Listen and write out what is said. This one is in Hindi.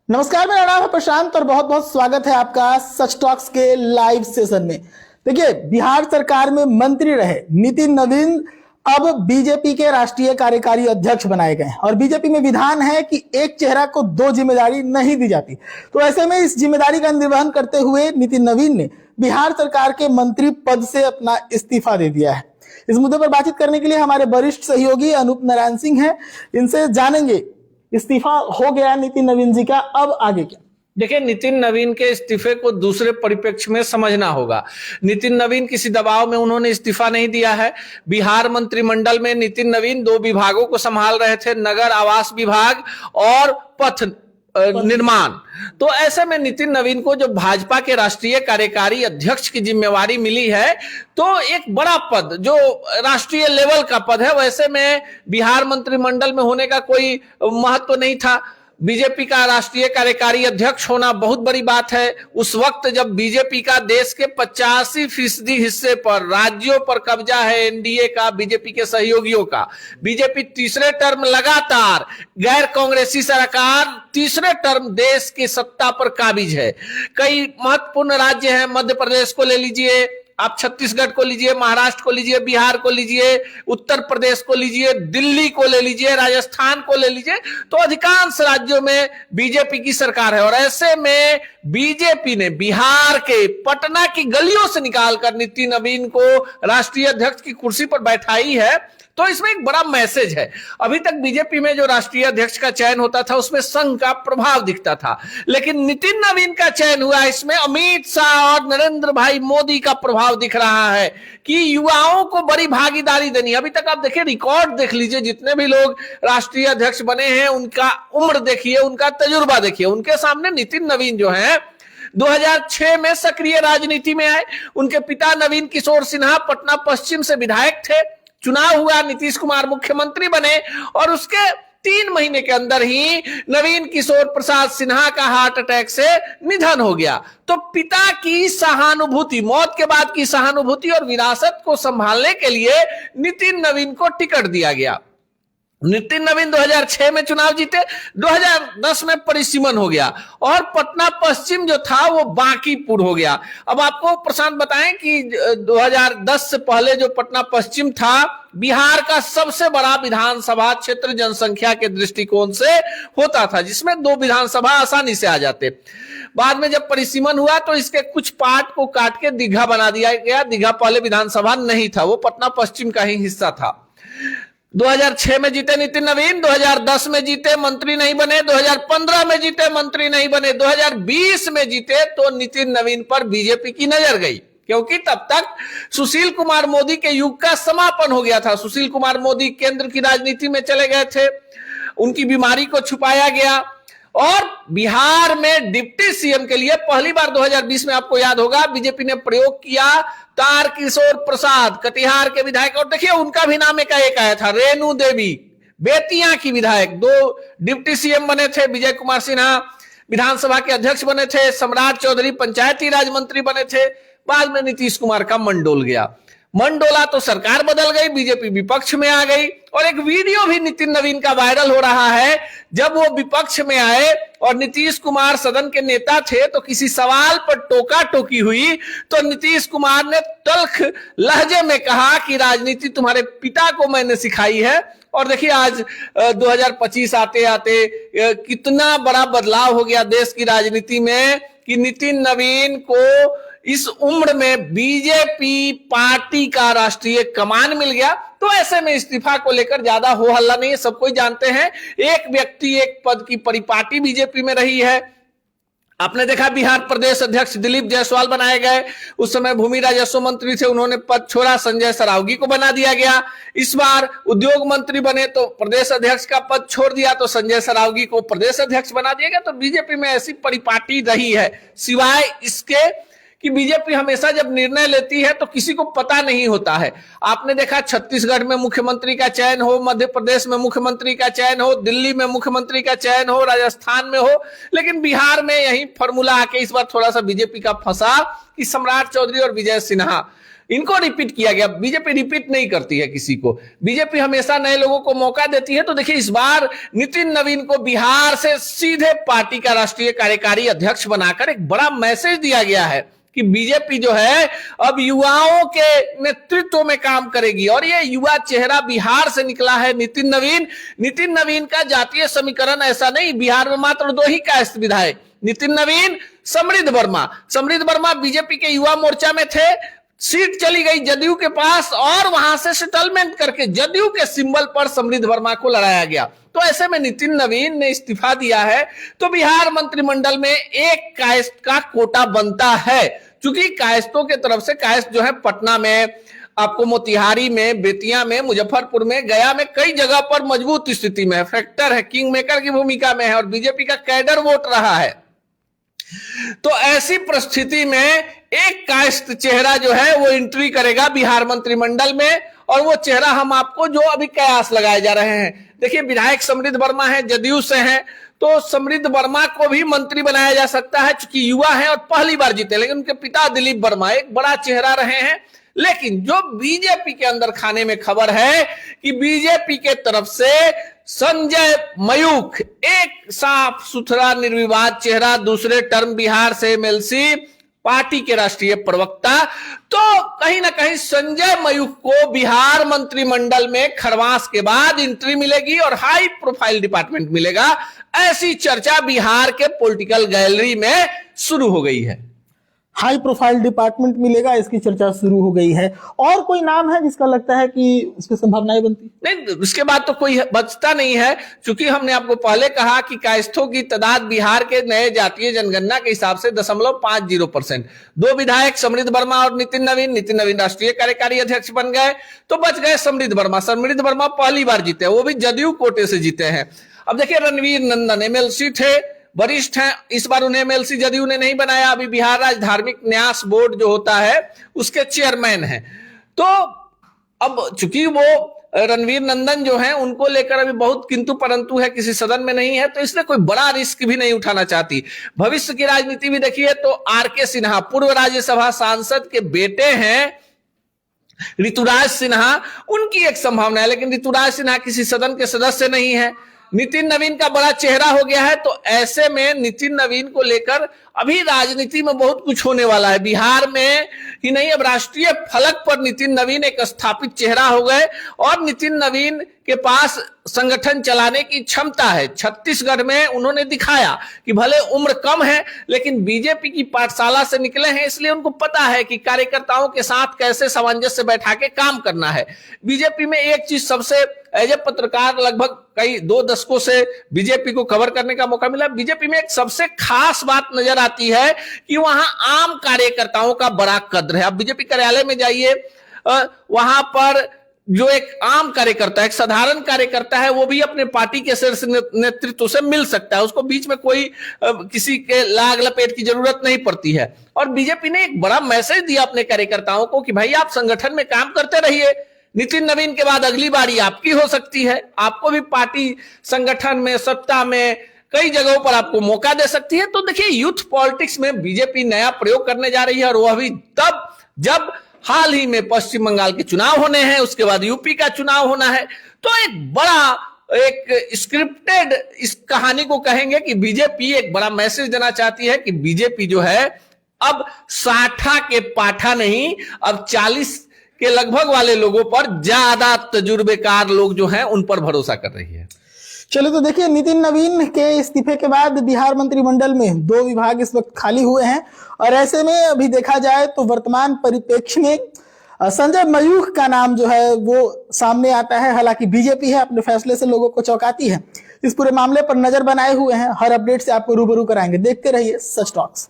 नमस्कार, मेरा नाम है प्रशांत और बहुत बहुत स्वागत है आपका सच टॉक्स के लाइव सेशन में। देखिए, बिहार सरकार में मंत्री रहे नितिन नवीन अब बीजेपी के राष्ट्रीय कार्यकारी अध्यक्ष बनाए गए और बीजेपी में विधान है कि एक चेहरा को दो जिम्मेदारी नहीं दी जाती। तो ऐसे में इस जिम्मेदारी का निर्वहन करते हुए नितिन नवीन ने बिहार सरकार के मंत्री पद से अपना इस्तीफा दे दिया है। इस मुद्दे पर बातचीत करने के लिए हमारे वरिष्ठ सहयोगी अनूप नारायण सिंह हैं। इनसे जानेंगे, इस्तीफा हो गया नितिन नवीन जी का, अब आगे क्या? देखिए, नितिन नवीन के इस्तीफे को दूसरे परिप्रेक्ष्य में समझना होगा। नितिन नवीन किसी दबाव में उन्होंने इस्तीफा नहीं दिया है। बिहार मंत्रिमंडल में नितिन नवीन दो विभागों को संभाल रहे थे, नगर आवास विभाग और पथ निर्माण। तो ऐसे में नितिन नवीन को जो भाजपा के राष्ट्रीय कार्यकारी अध्यक्ष की जिम्मेवारी मिली है, तो एक बड़ा पद जो राष्ट्रीय लेवल का पद है, वैसे में बिहार मंत्रिमंडल में होने का कोई महत्व तो नहीं था। बीजेपी का राष्ट्रीय कार्यकारी अध्यक्ष होना बहुत बड़ी बात है। उस वक्त जब बीजेपी का देश के 85% हिस्से पर राज्यों पर कब्जा है, एनडीए का, बीजेपी के सहयोगियों का, बीजेपी तीसरे टर्म लगातार गैर कांग्रेसी सरकार तीसरे टर्म देश की सत्ता पर काबिज है। कई महत्वपूर्ण राज्य हैं, मध्य प्रदेश को ले लीजिए, आप छत्तीसगढ़ को लीजिए, महाराष्ट्र को लीजिए, बिहार को लीजिए, उत्तर प्रदेश को लीजिए, दिल्ली को ले लीजिए, राजस्थान को ले लीजिए, तो अधिकांश राज्यों में बीजेपी की सरकार है। और ऐसे में बीजेपी ने बिहार के पटना की गलियों से निकालकर नितिन नवीन को राष्ट्रीय अध्यक्ष की कुर्सी पर बैठाई है। तो इसमें एक बड़ा मैसेज है। अभी तक बीजेपी में जो राष्ट्रीय अध्यक्ष का चयन होता था उसमें संघ का प्रभाव दिखता था, लेकिन नितिन नवीन का चयन हुआ, इसमें अमित शाह और नरेंद्र भाई मोदी का प्रभाव दिख रहा है कि युवाओं को बड़ी भागीदारी देनी। अभी तक आप देखिए, रिकॉर्ड देख लीजिए, जितने भी लोग राष्ट्रीय अध्यक्ष बने हैं उनका उम्र देखिए, उनका तजुर्बा देखिए। उनके सामने नितिन नवीन जो है 2006 में सक्रिय राजनीति में आए। उनके पिता नवीन किशोर सिन्हा पटना पश्चिम से विधायक थे। चुनाव हुआ, नीतीश कुमार मुख्यमंत्री बने और उसके 3 महीने के अंदर ही नवीन किशोर प्रसाद सिन्हा का हार्ट अटैक से निधन हो गया। तो पिता की सहानुभूति, मौत के बाद की सहानुभूति और विरासत को संभालने के लिए नितिन नवीन को टिकट दिया गया। नितिन नवीन 2006 में चुनाव जीते, 2010 में परिसीमन हो गया और पटना पश्चिम जो था वो बांकीपुर हो गया। अब आपको प्रशांत बताएं कि 2010 से पहले जो पटना पश्चिम था, बिहार का सबसे बड़ा विधानसभा क्षेत्र जनसंख्या के दृष्टिकोण से होता था, जिसमें 2 विधानसभा आसानी से आ जाते। बाद में जब परिसीमन हुआ तो इसके कुछ पार्ट को काट के दीघा बना दिया गया। दीघा पहले विधानसभा नहीं था, वो पटना पश्चिम का ही हिस्सा था। 2006 में जीते नितिन नवीन, 2010 में जीते, मंत्री नहीं बने, 2015 में जीते, मंत्री नहीं बने, 2020 में जीते तो नितिन नवीन पर बीजेपी की नजर गई, क्योंकि तब तक सुशील कुमार मोदी के युग का समापन हो गया था। सुशील कुमार मोदी केंद्र की राजनीति में चले गए थे, उनकी बीमारी को छुपाया गया और बिहार में डिप्टी सीएम के लिए पहली बार 2020 में, आपको याद होगा, बीजेपी ने प्रयोग किया तारकिशोर प्रसाद, कटिहार के विधायक। और देखिए, उनका भी नाम एक आया था, रेणु देवी, बेतिया की विधायक। 2 डिप्टी सीएम बने थे, विजय कुमार सिन्हा विधानसभा के अध्यक्ष बने थे, सम्राट चौधरी पंचायती राज मंत्री बने थे। बाद में नीतीश कुमार का मन डोल गया, मन डोला तो सरकार बदल गई, बीजेपी विपक्ष में आ गई। और एक वीडियो भी नितिन नवीन का वायरल हो रहा है, जब वो विपक्ष में आए और नीतीश कुमार सदन के नेता थे तो किसी सवाल पर टोका टोकी हुई तो नीतीश कुमार ने तल्ख लहजे में कहा कि राजनीति तुम्हारे पिता को मैंने सिखाई है। और देखिए, आज 2025 आते आते कितना बड़ा बदलाव हो गया देश की राजनीति में कि नितिन नवीन को इस उम्र में बीजेपी पार्टी का राष्ट्रीय कमान मिल गया। तो ऐसे में इस्तीफा को लेकर ज्यादा हो हल्ला नहीं है, सब कोई जानते हैं। एक व्यक्ति एक पद की परिपाटी बीजेपी में रही है। आपने देखा, बिहार प्रदेश अध्यक्ष दिलीप जायसवाल बनाए गए, उस समय भूमि राजस्व मंत्री थे, उन्होंने पद छोड़ा, संजय सरावगी को बना दिया गया। इस बार उद्योग मंत्री बने तो प्रदेश अध्यक्ष का पद छोड़ दिया तो संजय सरावगी को प्रदेश अध्यक्ष बना दिया गया। तो बीजेपी में ऐसी परिपाटी रही है, सिवाय इसके कि बीजेपी हमेशा जब निर्णय लेती है तो किसी को पता नहीं होता है। आपने देखा, छत्तीसगढ़ में मुख्यमंत्री का चयन हो, मध्य प्रदेश में मुख्यमंत्री का चयन हो, दिल्ली में मुख्यमंत्री का चयन हो, राजस्थान में हो, लेकिन बिहार में यही फॉर्मूला आके इस बार थोड़ा सा बीजेपी का फंसा कि सम्राट चौधरी और विजय सिन्हा इनको रिपीट किया गया। बीजेपी रिपीट नहीं करती है किसी को, बीजेपी हमेशा नए लोगों को मौका देती है। तो देखिए इस बार नितिन नवीन को बिहार से सीधे पार्टी का राष्ट्रीय कार्यकारी अध्यक्ष बनाकर एक बड़ा मैसेज दिया गया है कि बीजेपी जो है अब युवाओं के नेतृत्व में काम करेगी। और ये युवा चेहरा बिहार से निकला है नितिन नवीन। नितिन नवीन का जातीय समीकरण ऐसा नहीं, बिहार में मात्र 2 ही कायस्थ विधायक, नितिन नवीन, समृद्ध वर्मा। समृद्ध वर्मा बीजेपी के युवा मोर्चा में थे, सीट चली गई जदयू के पास और वहां से सेटलमेंट करके जदयू के सिंबल पर समृद्ध वर्मा को लड़ाया गया। तो ऐसे में नितिन नवीन ने इस्तीफा दिया है तो बिहार मंत्रिमंडल में एक कायस्थ का कोटा बनता है। क्योंकि कायस्थों के तरफ से, कायस्थ जो है पटना में, आपको मोतिहारी में, बेतिया में, मुजफ्फरपुर में, गया में कई जगह पर मजबूत स्थिति में है, फैक्टर है, किंग मेकर की भूमिका में है और बीजेपी का कैडर वोट रहा है। तो ऐसी परिस्थिति में एक कायस्थ चेहरा जो है वो एंट्री करेगा बिहार मंत्रिमंडल में। और वो चेहरा हम आपको जो अभी कयास लगाए जा रहे हैं, देखिए विधायक समृद्ध वर्मा है, जदयू से हैं, तो समृद्ध वर्मा को भी मंत्री बनाया जा सकता है चूंकि युवा है और पहली बार जीते। लेकिन उनके पिता दिलीप वर्मा एक बड़ा चेहरा रहे हैं। लेकिन जो बीजेपी के अंदर खाने में खबर है कि बीजेपी के तरफ से संजय मयूख, एक साफ सुथरा निर्विवाद चेहरा, दूसरे टर्म बिहार से एमएलसी, पार्टी के राष्ट्रीय प्रवक्ता, तो कहीं ना कहीं संजय मयूख को बिहार मंत्रिमंडल में खरवास के बाद एंट्री मिलेगी और हाई प्रोफाइल डिपार्टमेंट मिलेगा। ऐसी चर्चा बिहार के पॉलिटिकल गैलरी में शुरू हो गई है। हाई प्रोफाइल डिपार्टमेंट मिलेगा, इसकी चर्चा शुरू हो गई है। और कोई नाम है जिसका लगता है कि उसकी संभावनाएं बनती? नहीं, उसके बाद तो कोई बचता नहीं है। क्योंकि हमने आपको पहले कहा कि कायस्थों की तादाद बिहार के नए जातीय जनगणना के हिसाब से 0.50%। 2 विधायक समृद्ध वर्मा और नितिन नवीन राष्ट्रीय कार्यकारी अध्यक्ष बन गए, तो बच गए समृद्ध वर्मा। समृद्ध वर्मा पहली बार जीते, वो भी जदयू कोटे से जीते हैं। अब देखिए रणवीर नंदन एमएलसी थे, वरिष्ठ हैं, इस बार उन्हें एमएलसी जदयू ने नहीं बनाया। अभी बिहार राज्य धार्मिक न्यास बोर्ड जो होता है उसके चेयरमैन हैं। तो अब चूंकि वो रणवीर नंदन जो हैं उनको लेकर अभी बहुत किंतु परंतु है, किसी सदन में नहीं है, तो इसलिए कोई बड़ा रिस्क भी नहीं उठाना चाहती। भविष्य की राजनीति भी देखिए तो आरके सिन्हा पूर्व राज्यसभा सांसद के बेटे हैं, ऋतुराज सिन्हा, उनकी एक संभावना है। लेकिन ऋतुराज सिन्हा किसी सदन के सदस्य नहीं है। नितिन नवीन का बड़ा चेहरा हो गया है। तो ऐसे में नितिन नवीन को लेकर अभी राजनीति में बहुत कुछ होने वाला है। बिहार में ही नहीं, अब राष्ट्रीय फलक पर नितिन नवीन एक स्थापित चेहरा हो गए और नितिन नवीन के पास संगठन चलाने की क्षमता है। छत्तीसगढ़ में उन्होंने दिखाया कि भले उम्र कम है लेकिन बीजेपी की पाठशाला से निकले हैं, इसलिए उनको पता है कि कार्यकर्ताओं के साथ कैसे सामंजस्य बैठा के काम करना है। बीजेपी में एक चीज सबसे, एज ए पत्रकार लगभग कई 2 दशकों से बीजेपी को कवर करने का मौका मिला, बीजेपी में एक सबसे खास बात नजर आती है कि वहां आम कार्यकर्ताओं का बड़ा कद्र है। आप बीजेपी कार्यालय में जाइए, वहां पर जो एक आम कार्यकर्ता, एक साधारण कार्यकर्ता है, वो भी अपने पार्टी के शीर्ष नेतृत्व से मिल सकता है। उसको बीच में कोई किसी के लाग लपेट की जरूरत नहीं पड़ती है। और बीजेपी ने एक बड़ा मैसेज दिया अपने कार्यकर्ताओं को कि भाई आप संगठन में काम करते रहिए, नितिन नवीन के बाद अगली बारी आपकी हो सकती है, आपको भी पार्टी संगठन में, सत्ता में कई जगहों पर आपको मौका दे सकती है। तो देखिए यूथ पॉलिटिक्स में बीजेपी नया प्रयोग करने जा रही है और वह भी तब जब हाल ही में पश्चिम बंगाल के चुनाव होने हैं, उसके बाद यूपी का चुनाव होना है। तो एक बड़ा, एक स्क्रिप्टेड इस कहानी को कहेंगे कि बीजेपी एक बड़ा मैसेज देना चाहती है कि बीजेपी जो है अब 60 के पाठा नहीं, अब 40 के लगभग वाले लोगों पर, ज्यादा तजुर्बेकार लोग जो हैं उन पर भरोसा कर रही है। चलो तो देखिए, नितिन नवीन के इस्तीफे के बाद बिहार मंत्रिमंडल में 2 विभाग इस वक्त खाली हुए हैं और ऐसे में अभी देखा जाए तो वर्तमान परिप्रेक्ष्य में संजय मयूख का नाम जो है वो सामने आता है। हालांकि बीजेपी है अपने फैसले से लोगों को चौंकाती है। इस पूरे मामले पर नजर बनाए हुए हैं, हर अपडेट से आपको रूबरू कराएंगे। देखते रहिए सच टॉक्स।